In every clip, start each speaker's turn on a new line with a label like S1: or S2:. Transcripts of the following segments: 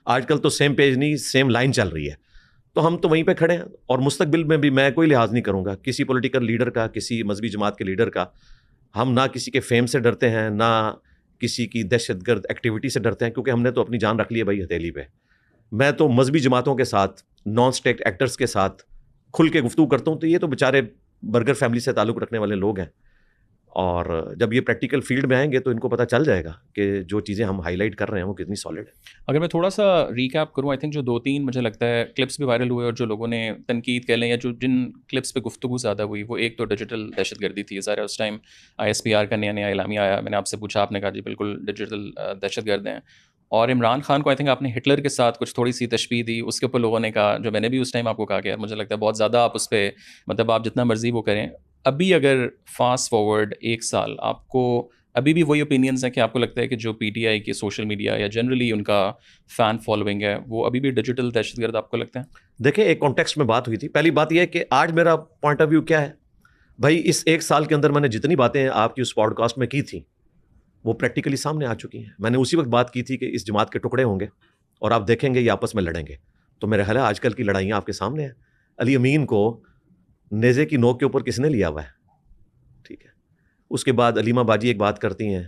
S1: آج کل تو سیم پیج نہیں سیم لائن چل رہی ہے. تو ہم تو وہیں پہ کھڑے ہیں, اور مستقبل میں بھی میں کوئی لحاظ نہیں کروں گا کسی پولیٹیکل لیڈر کا, کسی مذہبی جماعت کے لیڈر کا. ہم نہ کسی کے فیم سے ڈرتے ہیں, نہ کسی کی دہشت گرد ایکٹیویٹی سے ڈرتے ہیں, کیونکہ ہم نے تو اپنی جان رکھ لی ہے بھائی ہتھیلی پہ. میں تو مذہبی جماعتوں کے ساتھ, نان اسٹیٹ ایکٹرز کے ساتھ کھل کے گفتگو کرتا ہوں. تو یہ تو بیچارے برگر فیملی سے تعلق رکھنے والے لوگ ہیں, اور جب یہ پریکٹیکل فیلڈ میں آئیں گے تو ان کو پتہ چل جائے گا کہ جو چیزیں ہم ہائی لائٹ کر رہے ہیں وہ کتنی سالڈ ہے.
S2: اگر میں تھوڑا سا ریکیپ کروں, آئی تھنک جو 2-3 مجھے لگتا ہے کلپس بھی وائرل ہوئے, اور جو لوگوں نے تنقید کر لیں یا جو جن کلپس پہ گفتگو زیادہ ہوئی, وہ ایک تو ڈیجیٹل دہشت گردی تھی. ظاہر اس ٹائم ISPR کا نیا اعلامیہ آیا, میں نے آپ سے پوچھا, آپ نے کہا جی بالکل ڈیجیٹل دہشت گرد ہیں. اور عمران خان کو آئی تھنک آپ نے ہٹلر کے ساتھ کچھ تھوڑی سی تشبیہ دی, اس کے اوپر لوگوں نے کہا, جو میں نے بھی اس ٹائم آپ کو کہا کہ مجھے لگتا ہے بہت زیادہ آپ اس پہ مطلب آپ جتنا مرضی وہ کریں. ابھی اگر فاسٹ فارورڈ 1 سال, آپ کو ابھی بھی وہی اوپینینز ہیں کہ آپ کو لگتا ہے کہ جو PTI کی سوشل میڈیا یا جنرلی ان کا فین فالوئنگ ہے وہ ابھی بھی ڈیجیٹل دہشت گرد آپ کو لگتا ہے؟
S1: دیکھیں, ایک کانٹیکسٹ میں بات ہوئی تھی. پہلی بات یہ ہے کہ آج میرا پوائنٹ آف ویو کیا ہے بھائی. اس 1 سال کے اندر میں نے جتنی باتیں آپ کی اس پوڈ کاسٹ میں کی تھیں وہ پریکٹیکلی سامنے آ چکی ہیں. میں نے اسی وقت بات کی تھی کہ اس جماعت کے ٹکڑے ہوں گے اور آپ دیکھیں گے یہ آپس میں لڑیں گے. تو میرا خیال ہے آج کل کی لڑائیاں آپ کے سامنے ہیں. علی امین کو نیزے کی نوک کے اوپر کس نے لیا ہوا ہے, ٹھیک ہے. اس کے بعد علیمہ باجی ایک بات کرتی ہیں,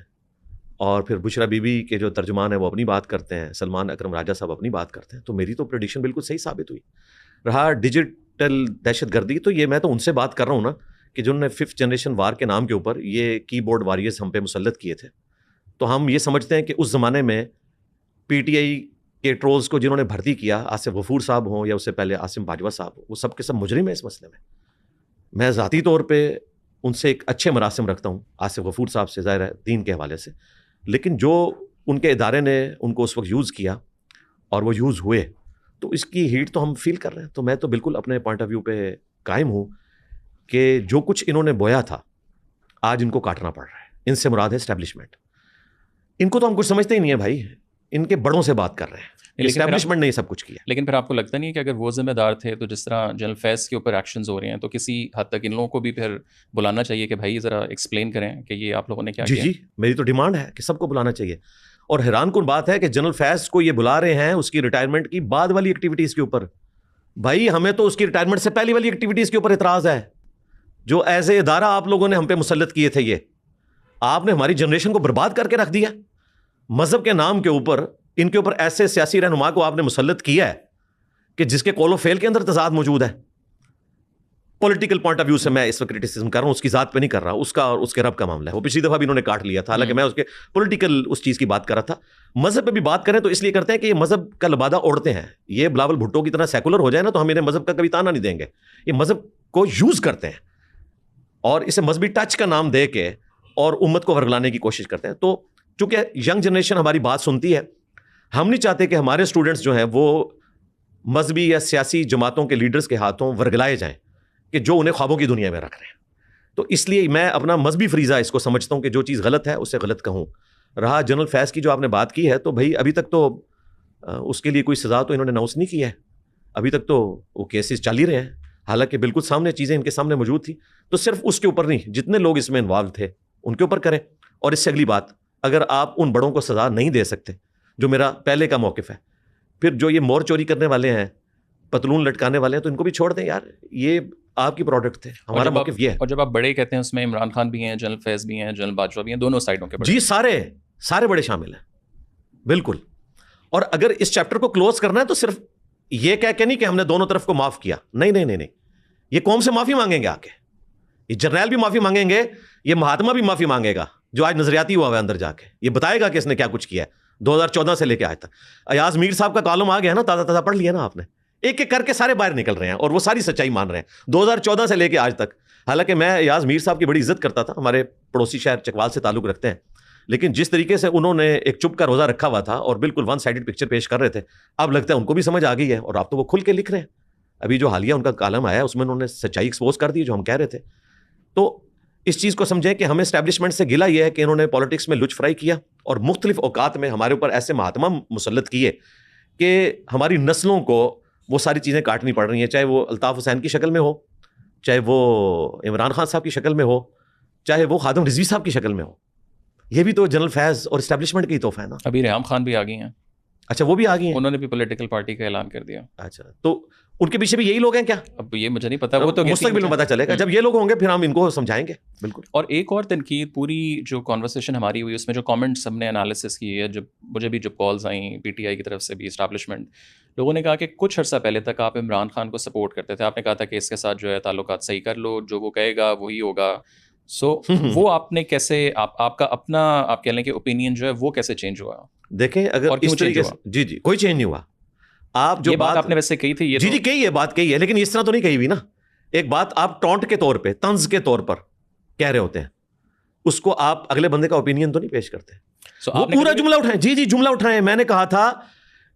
S1: اور پھر بشرا بی بی کے جو ترجمان ہیں وہ اپنی بات کرتے ہیں, سلمان اکرم راجہ صاحب اپنی بات کرتے ہیں. تو میری تو پریڈکشن بالکل صحیح ثابت ہوئی. رہا ڈیجیٹل دہشت گردی, تو یہ میں تو ان سے بات کر رہا ہوں نا کہ جنہوں نے 5th جنریشن وار کے نام کے اوپر یہ کی بورڈ واریئرز ہم پہ مسلط کیے تھے. تو ہم یہ سمجھتے ہیں کہ اس زمانے میں PTI کے ٹرولز کو جنہوں نے بھرتی کیا, آصف غفور صاحب ہوں یا اس سے پہلے عاصم باجوہ صاحب, وہ سب کے سب مجرم ہیں اس مسئلے میں. میں ذاتی طور پہ ان سے ایک اچھے مراسم رکھتا ہوں, آصف غفور صاحب سے, ظاہر ہے دین کے حوالے سے, لیکن جو ان کے ادارے نے ان کو اس وقت یوز کیا اور وہ یوز ہوئے, تو اس کی ہیٹ تو ہم فیل کر رہے ہیں. تو میں تو بالکل اپنے پوائنٹ آف ویو پہ قائم ہوں کہ جو کچھ انہوں نے بویا تھا آج ان کو کاٹنا پڑ رہا ہے. ان سے مراد ہے اسٹیبلشمنٹ. ان کو تو ہم کچھ سمجھتے ہی نہیں ہے بھائی, ان کے بڑوں سے بات کر رہے ہیں. اسٹیبلشمنٹ نے یہ سب کچھ کیا.
S2: لیکن پھر آپ کو لگتا نہیں ہے کہ اگر وہ ذمہ دار تھے تو جس طرح جنرل فیض کے اوپر ایکشنز ہو رہے ہیں, تو کسی حد تک ان لوگوں کو بھی پھر بلانا چاہیے کہ بھائی ذرا ایکسپلین کریں کہ یہ آپ لوگوں نے کیا کیا؟
S1: جی, میری تو ڈیمانڈ ہے کہ سب کو بلانا چاہیے. اور حیران کن بات ہے کہ جنرل فیض کو یہ بلا رہے ہیں اس کی ریٹائرمنٹ کی بعد والی ایکٹیویٹیز کے اوپر. بھائی ہمیں تو اس کی ریٹائرمنٹ سے پہلی والی ایکٹیویٹیز کے اوپر اعتراض ہے, جو ایز اے ادارہ آپ لوگوں نے ہم پہ مسلط کیے تھے. یہ آپ نے ہماری جنریشن کو برباد کر کے رکھ دیا. مذہب کے نام کے اوپر ان کے اوپر ایسے سیاسی رہنما کو آپ نے مسلط کیا ہے کہ جس کے قول و فعل کے اندر تضاد موجود ہے. پولیٹیکل پوائنٹ آف ویو سے میں اس وقت کرٹیسزم کر رہا ہوں, اس کی ذات پہ نہیں کر رہا, اس کا اور اس کے رب کا معاملہ ہے. وہ پچھلی دفعہ بھی انہوں نے کاٹ لیا تھا, حالانکہ میں اس کے پولیٹیکل اس چیز کی بات کر رہا تھا. مذہب پہ بھی بات کریں تو اس لیے کرتے ہیں کہ یہ مذہب کا لبادہ اوڑھتے ہیں. یہ بلاول بھٹو کی طرح سیکولر ہو جائے نا تو ہم انہیں مذہب کا کبھی تانا نہیں دیں گے. یہ مذہب کو یوز کرتے ہیں اور اسے مذہبی ٹچ کا نام دے کے اور امت کو ورگلانے کی کوشش کرتے ہیں. تو چونکہ ینگ جنریشن ہماری بات سنتی ہے, ہم نہیں چاہتے کہ ہمارے اسٹوڈنٹس جو ہیں وہ مذہبی یا سیاسی جماعتوں کے لیڈرز کے ہاتھوں ورگلائے جائیں کہ جو انہیں خوابوں کی دنیا میں رکھ رہے ہیں. تو اس لیے میں اپنا مذہبی فریضہ اس کو سمجھتا ہوں کہ جو چیز غلط ہے اسے غلط کہوں. رہا جنرل فیض کی جو آپ نے بات کی ہے, تو بھائی ابھی تک تو اس کے لیے کوئی سزا تو انہوں نے اناؤنس نہیں کی ہے. ابھی تک تو وہ کیسز چل ہی رہے ہیں, حالانکہ بالکل سامنے چیزیں ان کے سامنے موجود تھی. تو صرف اس کے اوپر نہیں, جتنے لوگ اس میں انوالو تھے ان کے اوپر کریں. اور اس سے اگلی بات, اگر آپ ان بڑوں کو سزا نہیں دے سکتے, جو میرا پہلے کا موقف ہے, پھر جو یہ مور چوری کرنے والے ہیں, پتلون لٹکانے والے ہیں, تو ان کو بھی چھوڑ دیں یار. یہ آپ کی پروڈکٹ تھے, ہمارا موقف یہ ہے.
S2: اور جب آپ بڑے کہتے ہیں اس میں عمران خان بھی ہیں, جنرل فیض بھی ہیں, جنرل باجوہ بھی ہیں, دونوں سائڈوں کے بڑے.
S1: جی, سارے بڑے شامل ہیں بالکل. اور اگر اس چیپٹر کو کلوز کرنا ہے تو صرف یہ کہہ کے نہیں کہ ہم نے دونوں طرف کو معاف کیا. نہیں, یہ قوم سے معافی مانگیں گے آ کے, یہ جرنیل بھی معافی مانگیں گے, یہ مہاتما بھی معافی مانگے گا جو آج نظریاتی ہوا ہے اندر جا کے. یہ بتائے گا کہ اس نے کیا کچھ کیا ہے 2014 سے لے کے آج تک. ایاز میر صاحب کا کالم آ گیا نا, تازہ پڑھ لیا نا آپ نے. ایک ایک کر کے سارے باہر نکل رہے ہیں اور وہ ساری سچائی مان رہے ہیں 2014 سے لے کے آج تک. حالانکہ میں ایاز میر صاحب کی بڑی عزت کرتا تھا, ہمارے پڑوسی شہر چکوال سے تعلق رکھتے ہیں, لیکن جس طریقے سے انہوں نے ایک چپ کا روزہ رکھا ہوا تھا اور بالکل ون سائیڈڈ پکچر پیش کر رہے تھے, اب لگتا ہے ان کو بھی سمجھ آ گئی ہے اور آپ تو وہ کھل کے لکھ رہے ہیں. ابھی جو حالیہ ان کا کالم آیا اس میں انہوں نے سچائی ایکسپوز کر دی جو ہم کہہ رہے تھے. تو اس چیز کو سمجھیں کہ ہمیں اسٹیبلشمنٹ سے گلا یہ ہے کہ انہوں نے پالیٹکس میں لچ فرائی کیا اور مختلف اوقات میں ہمارے اوپر ایسے مہاتما مسلط کیے کہ ہماری نسلوں کو وہ ساری چیزیں کاٹنی پڑ رہی ہیں, چاہے وہ الطاف حسین کی شکل میں ہو, چاہے وہ عمران خان صاحب کی شکل میں ہو, چاہے وہ خادم رضوی صاحب کی شکل میں ہو. یہ بھی تو جنرل فیض اور اسٹیبلشمنٹ کی توفہ ہے نا.
S2: ابھی ریحام خان بھی آ گئی ہیں.
S1: اچھا وہ بھی آ گئی ہیں,
S2: انہوں نے بھی پولیٹیکل پارٹی کا اعلان کر دیا.
S1: اچھا تو ان کے پیچھے بھی یہی لوگ ہیں کیا؟
S2: اب یہ مجھے نہیں پتا, وہ تو
S1: مستقبل میں پتہ چلے گا. جب یہ لوگ ہوں گے پھر ہم ان کو سمجھائیں گے. بالکل.
S2: اور ایک اور تنقید, پوری جو کانورسیشن ہماری ہوئی اس میں جو کامنٹس ہم نے انالیسس کی ہے, جب مجھے بھی جب کالز آئیں پی ٹی آئی کی طرف سے بھی, اسٹیبلشمنٹ لوگوں نے کہا کہ کچھ عرصہ پہلے تک آپ عمران خان کو سپورٹ کرتے تھے, آپ نے کہا تھا کہ اس کے ساتھ جو ہے تعلقات صحیح کر لو, جو وہ کہے گا وہی ہوگا. سو وہ آپ نے کیسے, آپ کا اپنا آپ کہہ لیں کہ اوپینین جو ہے وہ کیسے چینج ہوا؟
S1: دیکھیں اگر اس طریقے سے, جی جی کوئی چینج نہیں ہوا. آپ جو
S2: بات آپ نے ویسے کہی تھی,
S1: جی جی کہی ہے, بات کہی ہے, لیکن اس طرح تو نہیں کہی ہوئی نا. ایک بات آپ ٹونٹ کے طور پہ, طنز کے طور پر کہہ رہے ہوتے ہیں, اس کو آپ اگلے بندے کا اوپینین تو نہیں پیش کرتے. وہ پورا جملہ اٹھائیں. جی جی جملہ اٹھائیں. میں نے کہا تھا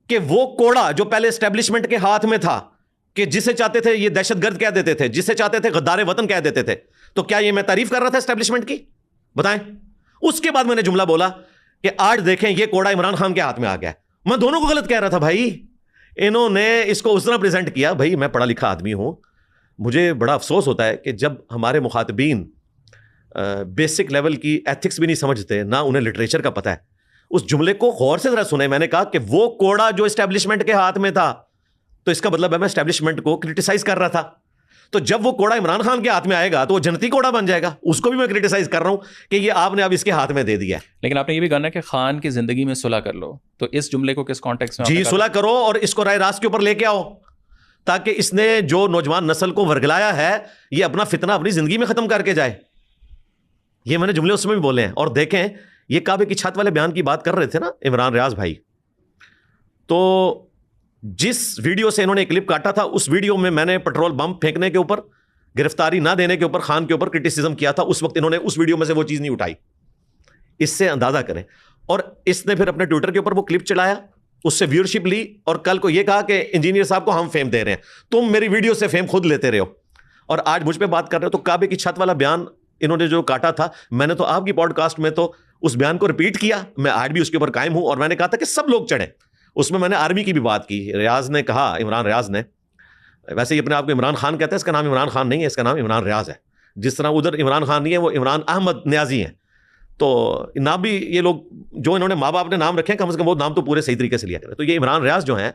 S1: کہ وہ کوڑا جو پہلے اسٹیبلشمنٹ کے ہاتھ میں تھا, کہ جسے چاہتے تھے یہ دہشت گرد کہہ دیتے تھے, جسے چاہتے تھے غدار وطن کہہ دیتے تھے, تو کیا یہ میں تعریف کر رہا تھا اسٹیبلشمنٹ کی؟ بتائیں. اس کے بعد میں نے جملہ بولا کہ آج دیکھیں یہ کوڑا عمران خان کے ہاتھ میں آ گیا. میں دونوں کو غلط کہہ رہا تھا بھائی. انہوں نے اس کو اس طرح پریزنٹ کیا. بھائی میں پڑھا لکھا آدمی ہوں, مجھے بڑا افسوس ہوتا ہے کہ جب ہمارے مخاطبین بیسک لیول کی ایتھکس بھی نہیں سمجھتے, نہ انہیں لٹریچر کا پتہ ہے. اس جملے کو غور سے ذرا سنیں. میں نے کہا کہ وہ کوڑا جو اسٹیبلشمنٹ کے ہاتھ میں تھا, تو اس کا مطلب ہے میں اسٹیبلشمنٹ کو کرٹیسائز کر رہا تھا. تو جب وہ کوڑا عمران خان کے ہاتھ میں آئے گا تو وہ جنتی کوڑا بن جائے گا. اس کو بھی میں کرٹیسائز کر رہا ہوں کہ یہ آپ نے اب اس کے ہاتھ میں دے دیا ہے.
S2: لیکن آپ نے یہ بھی کہا کہ خان کی زندگی میں صلح کر لو, تو اس جملے کو کس کانٹیکس میں؟
S1: جی صلح کرو اور اس کو رائے راست کے اوپر لے کے آؤ, تاکہ اس نے جو نوجوان نسل کو ورگلایا ہے یہ اپنا فتنہ اپنی زندگی میں ختم کر کے جائے. یہ میں نے جملے اس میں بھی بولے ہیں. اور دیکھیں یہ کعبے کی چھت والے بیان کی بات کر رہے تھے نا عمران ریاض بھائی, تو جس ویڈیو سے انہوں نے کلپ کاٹا تھا اس ویڈیو میں نے پٹرول بم پھینکنے کے اوپر, گرفتاری نہ دینے کے اوپر خان کے اوپر کرٹیسزم کیا تھا. اس وقت انہوں نے اس ویڈیو میں سے وہ چیز نہیں اٹھائی. اس سے اندازہ کریں. اور اس نے پھر اپنے ٹویٹر کے اوپر وہ کلپ چڑھایا, اس سے ویورشپ لی, اور کل کو یہ کہا کہ انجینئر صاحب کو ہم فیم دے رہے ہیں, تم میری ویڈیو سے فیم خود لیتے رہے ہو, اور آج مجھ پہ بات کر رہے ہو. تو کعبے کی چھت والا بیان انہوں نے جو کاٹا تھا, میں نے تو آپ کی پوڈ کاسٹ میں تو اس بیان کو ریپیٹ کیا. میں آج بھی اس کے اوپر قائم ہوں, اور میں نے کہا تھا کہ سب لوگ چڑھیں. اس میں نے آرمی کی بھی بات کی. ریاض نے کہا, عمران ریاض نے, ویسے ہی اپنے آپ کو عمران خان کہتا ہے, اس کا نام عمران خان نہیں ہے, اس کا نام عمران ریاض ہے. جس طرح ادھر عمران خان نہیں ہے, وہ عمران احمد نیازی ہیں. تو نہ بھی یہ لوگ جو انہوں نے ماں باپ نے نام رکھے ہیں, کم از کم وہ نام تو پورے صحیح طریقے سے لیا کریں. تو یہ عمران ریاض جو ہیں,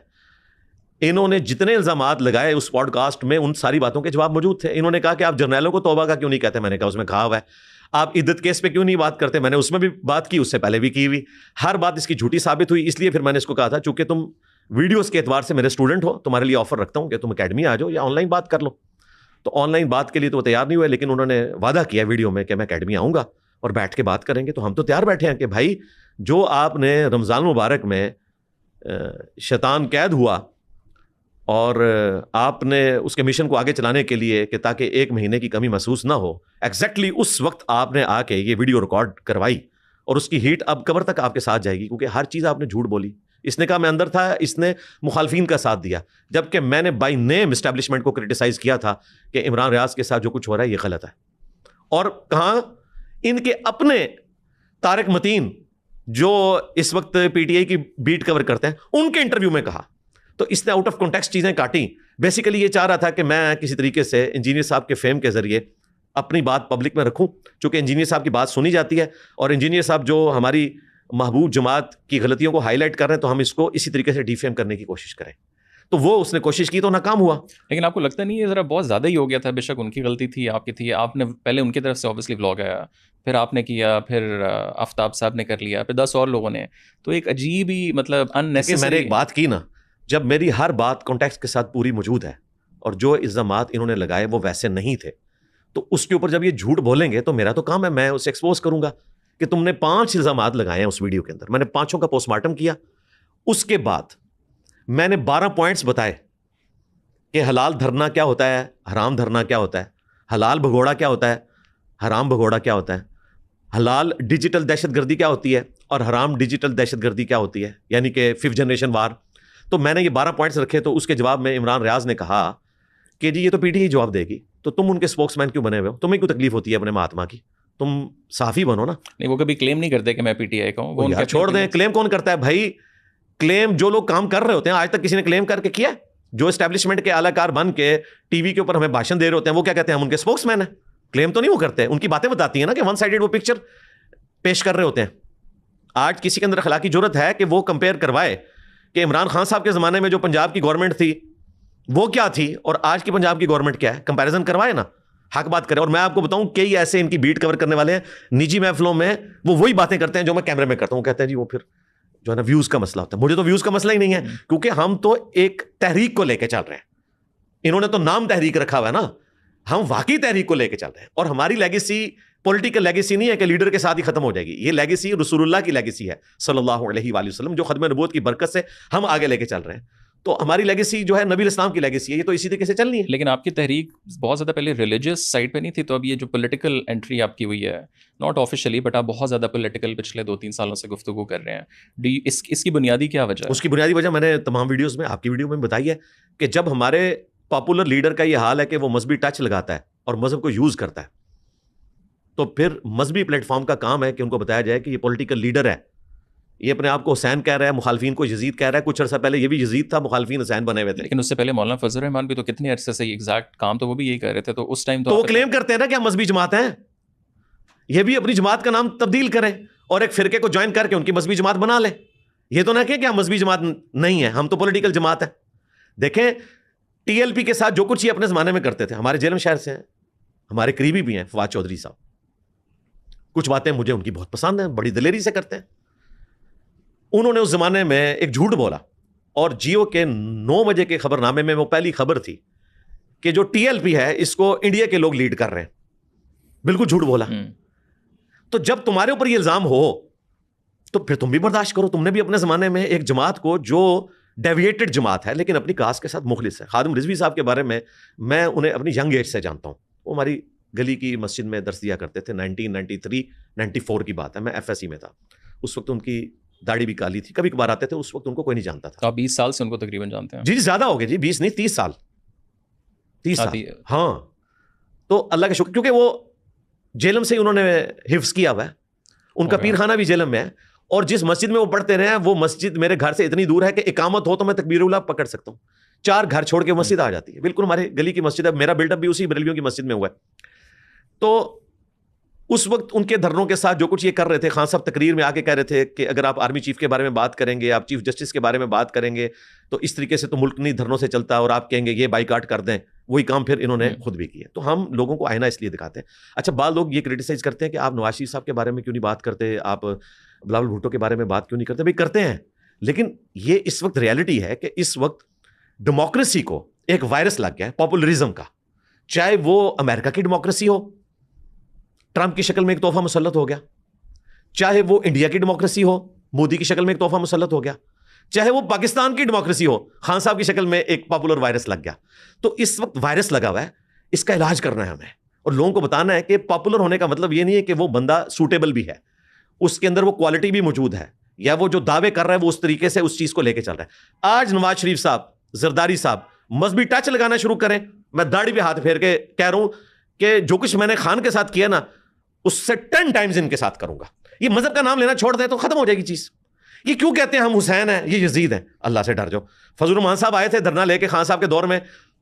S1: انہوں نے جتنے الزامات لگائے اس پوڈ کاسٹ میں, ان ساری باتوں کے جواب موجود تھے. انہوں نے کہا کہ آپ جرنیلوں کو توبہ کا کیوں نہیں کہتے. میں نے کہا اس میں کہا ہوا ہے. آپ عدت کیس پہ کیوں نہیں بات کرتے. میں نے اس میں بھی بات کی, اس سے پہلے بھی کی ہوئی. ہر بات اس کی جھوٹی ثابت ہوئی. اس لیے پھر میں نے اس کو کہا تھا, چونکہ تم ویڈیوز کے اعتبار سے میرے اسٹوڈنٹ ہو, تمہارے لیے آفر رکھتا ہوں کہ تم اکیڈمی آ جاؤ یا آن لائن بات کر لو. تو آن لائن بات کے لیے تو وہ تیار نہیں ہوئے, لیکن انہوں نے وعدہ کیا ویڈیو میں کہ میں اکیڈمی آؤں گا اور بیٹھ کے بات کریں گے. تو ہم تو تیار بیٹھے ہیں کہ بھائی جو آپ نے رمضان مبارک میں شیطان قید ہوا, اور آپ نے اس کے مشن کو آگے چلانے کے لیے کہ تاکہ 1 مہینے کی کمی محسوس نہ ہو, ایگزیکٹلی اس وقت آپ نے آ کے یہ ویڈیو ریکارڈ کروائی, اور اس کی ہیٹ اب قبر تک آپ کے ساتھ جائے گی, کیونکہ ہر چیز آپ نے جھوٹ بولی. اس نے کہا میں اندر تھا, اس نے مخالفین کا ساتھ دیا, جبکہ میں نے بائی نیم اسٹیبلشمنٹ کو کرٹیسائز کیا تھا کہ عمران ریاض کے ساتھ جو کچھ ہو رہا ہے یہ غلط ہے. اور کہاں ان کے اپنے طارق متین جو اس وقت پی ٹی آئی کی بیٹ کور کرتے ہیں, ان کے انٹرویو میں کہا. تو اس نے آؤٹ آف کانٹیکسٹ چیزیں کاٹیں. بیسیکلی یہ چاہ رہا تھا کہ میں کسی طریقے سے انجینئر صاحب کے فیم کے ذریعے اپنی بات پبلک میں رکھوں, چونکہ انجینئر صاحب کی بات سنی جاتی ہے, اور انجینئر صاحب جو ہماری محبوب جماعت کی غلطیوں کو ہائی لائٹ کر رہے ہیں, تو ہم اس کو اسی طریقے سے ڈیفیم کرنے کی کوشش کریں. تو وہ اس نے کوشش کی تو ناکام ہوا.
S2: لیکن آپ کو لگتا نہیں یہ ذرا بہت زیادہ ہی ہو گیا تھا؟ بے شک ان کی غلطی تھی, آپ کی تھی, آپ نے پہلے ان کی طرف سے اوبیسلی ولاگ آیا, پھر آپ نے کیا, پھر آفتاب صاحب نے کر لیا, پھر 10 اور لوگوں نے. تو ایک عجیب ہی مطلب اننیسیسری.
S1: میں نے ایک بات کی نا, جب میری ہر بات کانٹیکسٹ کے ساتھ پوری موجود ہے, اور جو الزامات انہوں نے لگائے وہ ویسے نہیں تھے, تو اس کے اوپر جب یہ جھوٹ بولیں گے تو میرا تو کام ہے, میں اسے ایکسپوز کروں گا کہ تم نے 5 الزامات لگائے ہیں اس ویڈیو کے اندر. میں نے 5 کا پوسٹ مارٹم کیا. اس کے بعد میں نے 12 پوائنٹس بتائے کہ حلال دھرنا کیا ہوتا ہے, حرام دھرنا کیا ہوتا ہے, حلال بھگوڑا کیا ہوتا ہے, حرام بھگوڑا کیا ہوتا ہے, حلال ڈیجیٹل دہشت گردی کیا ہوتی ہے, اور حرام ڈیجیٹل دہشت گردی کیا ہوتی ہے, یعنی کہ 5th جنریشن وار. تو میں نے یہ 12 پوائنٹس رکھے. تو اس کے جواب میں عمران ریاض نے کہا کہ جی یہ تو پی ٹی آئی جواب دے گی, تو تم ان کے اسپوکس مین کیوں بنے ہوئے ہو, تمہیں کیوں تکلیف ہوتی ہے اپنے مہاتما کی, تم صحافی بنو نا.
S2: نہیں, وہ کبھی کلیم نہیں کرتے کہ میں پی ٹی آئی کا ہوں. وہ
S1: یار چھوڑ دیں, کلیم کون کرتا ہے بھائی؟ کلیم جو لوگ کام کر رہے ہوتے ہیں, آج تک کسی نے کلیم کر کے کیا؟ جو اسٹیبلشمنٹ کے اعلی کار بن کے ٹی وی کے اوپر ہمیں بھاشن دے رہے ہوتے ہیں, وہ کیا کہتے ہیں, ہم ان کے اسپوکس مین ہیں. کلیم تو نہیں وہ کرتے, ان کی باتیں بتاتی ہیں نا کہ 1 سائیڈڈ وہ پکچر پیش کر رہے ہوتے ہیں. آج کسی کے اندر اخلاقی جرت ہے کہ وہ کمپیئر کروائے کہ عمران خان صاحب کے زمانے میں جو پنجاب کی گورنمنٹ تھی وہ کیا تھی اور آج کی پنجاب کی گورنمنٹ کیا ہے, کمپیریزن کروائے نا, حق بات کریں. اور میں آپ کو بتاؤں کئی ایسے ان کی بیٹ کور کرنے والے ہیں نجی محفلوں میں, وہ وہی باتیں کرتے ہیں جو میں کیمرے میں کرتا ہوں. کہتے ہیں جی وہ پھر جو ہے نا ویوز کا مسئلہ ہوتا ہے. مجھے تو ویوز کا مسئلہ ہی نہیں ہے, کیونکہ ہم تو ایک تحریک کو لے کے چل رہے ہیں. انہوں نے تو نام تحریک رکھا ہوا ہے نا, ہم واقعی تحریک کو لے کے چل رہے ہیں. اور ہماری لیگیسی پولیٹیکل لیگیسی نہیں ہے کہ لیڈر کے ساتھ ہی ختم ہو جائے گی. یہ لیگیسی رسول اللہ کی لیگیسی ہے صلی اللہ علیہ وآلہ وسلم, جو ختم نبوت کی برکت سے ہم آگے لے کے چل رہے ہیں. تو ہماری لیگیسی جو ہے نبی اسلام کی لیگیسی ہے, یہ تو اسی طریقے سے چلنی ہے.
S2: لیکن آپ کی تحریک بہت زیادہ پہلے ریلیجیس سائڈ پہ نہیں تھی, تو اب یہ جو پولیٹیکل انٹری آپ کی ہوئی ہے, ناٹ آفیشلی بٹ آپ بہت زیادہ پولیٹیکل پچھلے 2-3 سالوں سے گفتگو کر رہے ہیں. اس کی بنیادی کیا وجہ ہے؟
S1: اس کی بنیادی وجہ میں نے تمام ویڈیوز میں, آپ کی ویڈیو میں بتائی ہے کہ جب ہمارے پاپولر لیڈر کا یہ حال ہے کہ وہ مذہبی ٹچ لگاتا ہے اور مذہب کو یوز کرتا ہے, تو پھر مذہبی پلیٹ فارم کا کام ہے کہ ان کو بتایا جائے کہ یہ پولیٹیکل لیڈر ہے, یہ اپنے آپ کو حسین کہہ رہا ہے, مخالفین کو یزید کہہ رہا ہے. کچھ عرصہ پہلے یہ بھی یزید تھا, مخالفین حسین بنے ہوئے تھے.
S2: لیکن اس سے پہلے مولانا فضل الرحمان بھی تو کتنے عرصے سے ایگزیکٹ کام تو وہ بھی یہی کر رہے تھے, تو اس ٹائم
S1: تو وہ کلیم کرتے ہیں نا کہ ہم مذہبی جماعت ہیں. یہ بھی اپنی جماعت کا نام تبدیل کریں اور ایک فرقے کو جوائن کر کے ان کی مذہبی جماعت بنا لیں. یہ تو نہ کہ ہم مذہبی جماعت نہیں ہیں, ہم تو پولیٹیکل جماعت ہیں. دیکھیں ٹی ایل پی کے ساتھ جو کچھ یہ اپنے زمانے میں کرتے تھے, ہمارے جیلم شہر سے ہیں, ہمارے قریبی بھی ہیں, فواد چودھری صاحب. کچھ باتیں مجھے ان کی بہت پسند ہیں, بڑی دلیری سے کرتے ہیں. انہوں نے اس زمانے میں ایک جھوٹ بولا, اور جیو کے 9 بجے کے خبر نامے میں وہ پہلی خبر تھی کہ جو ٹی ایل پی ہے اس کو انڈیا کے لوگ لیڈ کر رہے ہیں. بالکل جھوٹ بولا. تو جب تمہارے اوپر یہ الزام ہو تو پھر تم بھی برداشت کرو. تم نے بھی اپنے زمانے میں ایک جماعت کو جو ڈیویٹڈ جماعت ہے لیکن اپنی کاس کے ساتھ مخلص ہے. خادم رضوی صاحب کے بارے میں انہیں اپنی ینگ ایج سے جانتا ہوں. وہ ہماری گلی کی مسجد میں درس دیا کرتے تھے. 1993-94 کی بات ہے, میں ایف ایس سی میں تھا. اس وقت ان کی داڑھی بھی کالی تھی, کبھی کبھار آتے تھے, اس وقت ان کو کوئی نہیں جانتا تھا.
S2: آپ 20 سال سے ان کو تقریباً جانتے ہیں؟
S1: جی زیادہ ہو گئے جی, 20 نہیں 30 سال. 30 سال ہاں. تو اللہ کا شکر, کیونکہ وہ جیلم سے انہوں نے حفظ کیا ہوا ہے. ان کا پیر خانہ بھی جیلم میں ہے, اور جس مسجد میں وہ پڑھتے رہے ہیں وہ مسجد میرے گھر سے اتنی دور ہے کہ اقامت ہو تو میں تکبیر اللہ پکڑ سکتا ہوں. 4 گھر چھوڑ کے مسجد آ جاتی ہے. بالکل ہمارے گلی کی مسجد ہے. میرا بلڈ اپ بھی اسی بریلویوں کی مسجد میں ہوا ہے. تو اس وقت ان کے دھرنوں کے ساتھ جو کچھ یہ کر رہے تھے, خان صاحب تقریر میں آ کے کہہ رہے تھے کہ اگر آپ آرمی چیف کے بارے میں بات کریں گے, آپ چیف جسٹس کے بارے میں بات کریں گے, تو اس طریقے سے تو ملک نہیں دھرنوں سے چلتا, اور آپ کہیں گے یہ بائیکاٹ کر دیں. وہی کام پھر انہوں نے خود بھی کیا. تو ہم لوگوں کو آئینہ اس لیے دکھاتے ہیں. اچھا, بعض لوگ یہ کرٹیسائز کرتے ہیں کہ آپ نواز شریف صاحب کے بارے میں کیوں نہیں بات کرتے, آپ بلاول بھٹو کے بارے میں بات کیوں نہیں کرتے. بھائی کرتے ہیں, لیکن یہ اس وقت ریالٹی ہے کہ اس وقت ڈیموکریسی کو ایک وائرس لگ گیا ہے پاپولرزم کا. چاہے وہ امریکہ کی ڈیموکریسی ہو, ٹرمپ کی شکل میں ایک تحفہ مسلط ہو گیا, چاہے وہ انڈیا کی ڈیموکریسی ہو, مودی کی شکل میں ایک تحفہ مسلط ہو گیا, چاہے وہ پاکستان کی ڈیموکریسی ہو, خان صاحب کی شکل میں ایک پاپولر وائرس لگ گیا. تو اس وقت وائرس لگا ہوا ہے, اس کا علاج کرنا ہے ہمیں, اور لوگوں کو بتانا ہے کہ پاپولر ہونے کا مطلب یہ نہیں ہے کہ وہ بندہ سوٹیبل بھی ہے, اس کے اندر وہ کوالٹی بھی موجود ہے, یا وہ جو دعوے کر رہا ہے وہ اس طریقے سے اس چیز کو لے کے چل رہا ہے. آج نواز شریف صاحب, زرداری صاحب مذہبی ٹچ لگانا شروع کریں. میں داڑھی پہ ہاتھ پھیر کے کہہ رہا ہوں کہ جو کچھ میں نے خان کے ساتھ کیا نا, اس سے 10 ٹائمز ان کے ساتھ کروں گا. یہ مذہب کا نام لینا چھوڑ دیں تو ختم ہو جائے گی چیز. یہ کیوں کہتے ہیں ہم حسین ہیں, یہ یزید ہیں, اللہ سے ڈر جاؤ. فضل الرحمان صاحب آئے تھے دھرنا لے کے خان صاحب کے دور میں,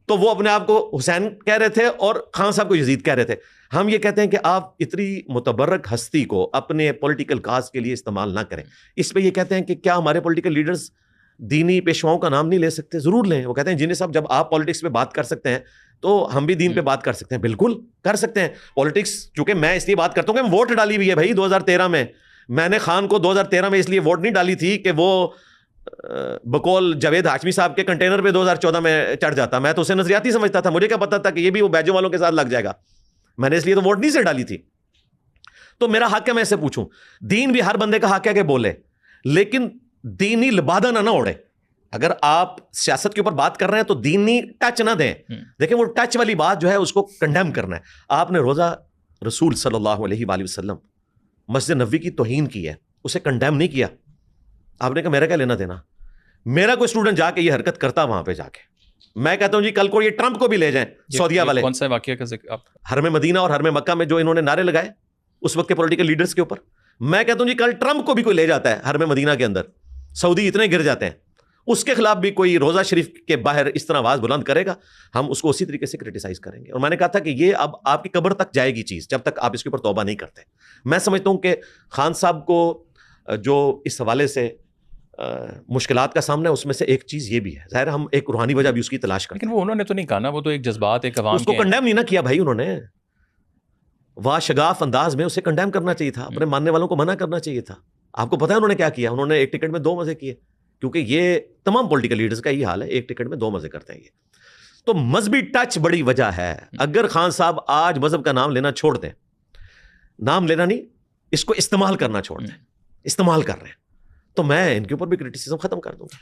S1: تو وہ اپنے آپ کو حسین کہہ رہے تھے اور خان صاحب کو یزید کہہ رہے تھے. ہم یہ کہتے ہیں کہ آپ اتنی متبرک ہستی کو اپنے پولیٹیکل کاز کے لیے استعمال نہ کریں. اس پہ یہ کہتے ہیں کہ کیا ہمارے پولیٹیکل لیڈرز دینی پیشواؤں کا نام نہیں لے سکتے؟ ضرور لیں. وہ کہتے ہیں جنہیں صاحب جب آپ پالیٹکس پہ بات کر سکتے ہیں تو ہم بھی دین پہ بات کر سکتے ہیں. بالکل کر سکتے ہیں. پالیٹکس چونکہ میں اس لیے بات کرتا ہوں کہ ووٹ ڈالی ہوئی ہے بھائی 2013 میں. میں نے خان کو 2013 میں اس لیے ووٹ نہیں ڈالی تھی کہ وہ بقول جاوید ہاشمی صاحب کے کنٹینر پہ 2014 میں چڑھ جاتا. میں تو اسے نظریاتی سمجھتا تھا. مجھے کیا پتا تھا کہ یہ بھی وہ بیجوں والوں کے ساتھ لگ جائے گا. میں نے اس لیے تو ووٹ نہیں سے ڈالی تھی. تو میرا حق ہے میں اسے پوچھوں. دین بھی ہر بندے کا حق ہے کہ بولے, لیکن دینی لبادہ نہ اڑے. اگر آپ سیاست کے اوپر بات کر رہے ہیں تو دینی ٹچ نہ دیں. دیکھیں وہ ٹچ والی بات جو ہے اس کو کنڈیم کرنا ہے. آپ نے روزہ رسول صلی اللہ علیہ وآلہ وسلم مسجد نبوی کی توہین کی ہے, اسے کنڈیم نہیں کیا. آپ نے کہا میرا کیا لینا دینا. میرا کوئی اسٹوڈنٹ جا کے یہ حرکت کرتا وہاں پہ جا کے, میں کہتا ہوں جی کل کو یہ ٹرمپ کو بھی لے جائیں سعودیہ والے.
S2: کون سا واقعہ کا ذکر آپ؟
S1: حرم مدینہ اور حرم مکہ میں جو انہوں نے نعرے لگائے اس وقت کے پولیٹیکل لیڈرز کے اوپر. میں کہتا ہوں جی کل ٹرمپ کو بھی کوئی لے جاتا ہے حرم مدینہ کے اندر, سعودی اتنے گر جاتے ہیں, اس کے خلاف بھی کوئی روزہ شریف کے باہر اس طرح آواز بلند کرے گا, ہم اس کو اسی طریقے سے کرٹیسائز کریں گے. اور میں نے کہا تھا کہ یہ اب آپ کی قبر تک جائے گی چیز جب تک آپ اس کے اوپر توبہ نہیں کرتے. میں سمجھتا ہوں کہ خان صاحب کو جو اس حوالے سے مشکلات کا سامنا ہے، اس میں سے ایک چیز یہ بھی ہے، ظاہر ہم ایک روحانی وجہ بھی اس کی تلاش کرتے ہیں.
S2: لیکن وہ انہوں نے تو نہیں کہا نا، وہ تو ایک جذبات ایک عوام
S1: اس کو کنڈیم نہیں نہ کیا بھائی انہوں نے، واشگاف انداز میں اسے کنڈیم کرنا چاہیے تھا، اپنے ماننے والوں کو منع کرنا چاہیے تھا. آپ کو پتا ہے انہوں نے کیا کیا؟ انہوں نے ایک ٹکٹ میں 2 مزے کیے، کیونکہ یہ تمام پولیٹیکل لیڈرز کا یہ حال ہے، ایک ٹکٹ میں 2 مزے کرتے ہیں یہ. تو مذہبی ٹچ بڑی وجہ ہے. اگر خان صاحب آج مذہب کا نام لینا چھوڑ دیں، نام لینا نہیں، اس کو استعمال کرنا چھوڑ دیں، استعمال کر رہے ہیں، تو میں ان کے اوپر بھی کرٹیسزم ختم کر دوں گا.